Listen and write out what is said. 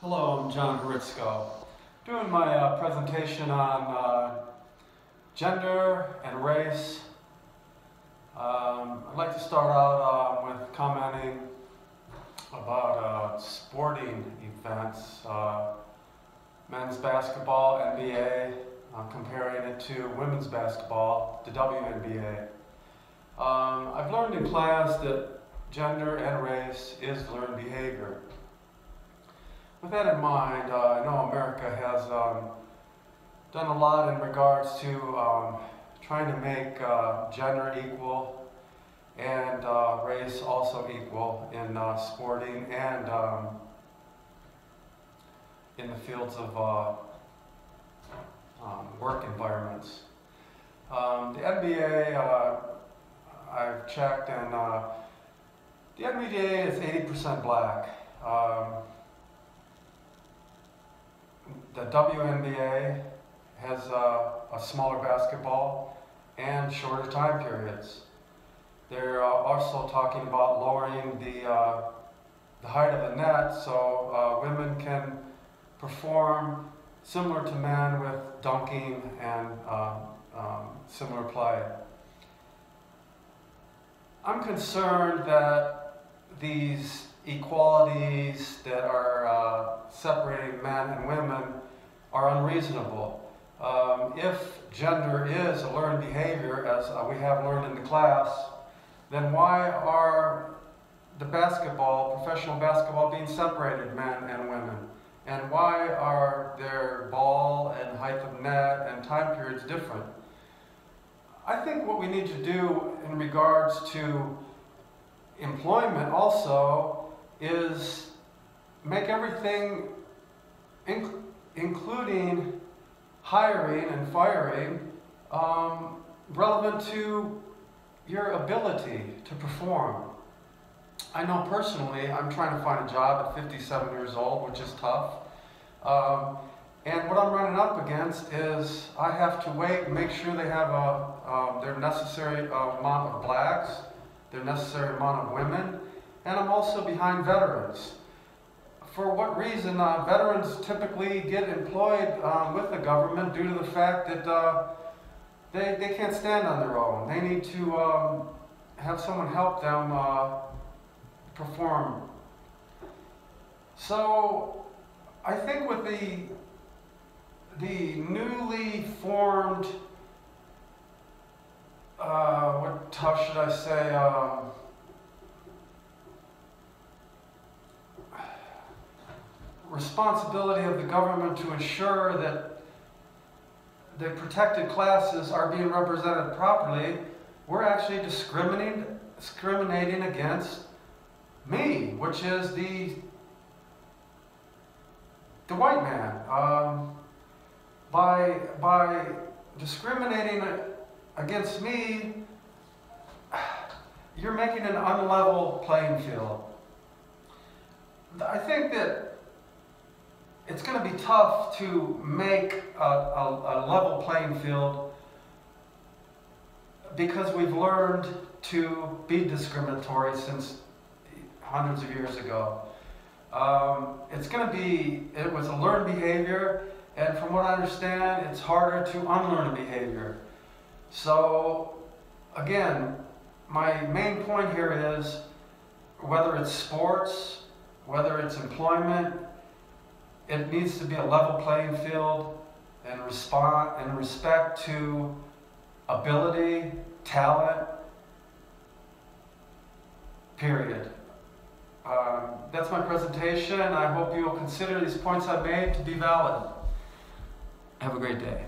Hello, I'm John Horitzko. Doing my presentation on gender and race. I'd like to start out with commenting about sporting events, men's basketball, NBA, comparing it to women's basketball, the WNBA. I've learned in class that gender and race is learned behavior. With that in mind, I know America has done a lot in regards to trying to make gender equal and race also equal in sporting and in the fields of work environments. The NBA, I've checked, and the NBA is 80% black. The WNBA has a smaller basketball and shorter time periods. They're also talking about lowering the height of the net so women can perform similar to men with dunking and similar play. I'm concerned that these equalities that are separating men and women are unreasonable. If gender is a learned behavior, as we have learned in the class, then why are the professional basketball, being separated, men and women? And why are their ball and height of net and time periods different? I think what we need to do in regards to employment also is make everything, including hiring and firing, relevant to your ability to perform. I know personally I'm trying to find a job at 57 years old, which is tough. And what I'm running up against is I have to wait and make sure they have their necessary amount of blacks, their necessary amount of women, and I'm also behind veterans. For what reason? Veterans typically get employed with the government due to the fact that they can't stand on their own. They need to have someone help them perform. So I think with the newly formed, how should I say, responsibility of the government to ensure that the protected classes are being represented properly, we're actually discriminating against me, which is the white man. By discriminating against me, you're making an unlevel playing field. I think that it's going to be tough to make a level playing field because we've learned to be discriminatory since hundreds of years ago. It was a learned behavior, and from what I understand, it's harder to unlearn a behavior. So, again, my main point here is whether it's sports, whether it's employment, it needs to be a level playing field and respect to ability, talent, period. That's my presentation. I hope you will consider these points I've made to be valid. Have a great day.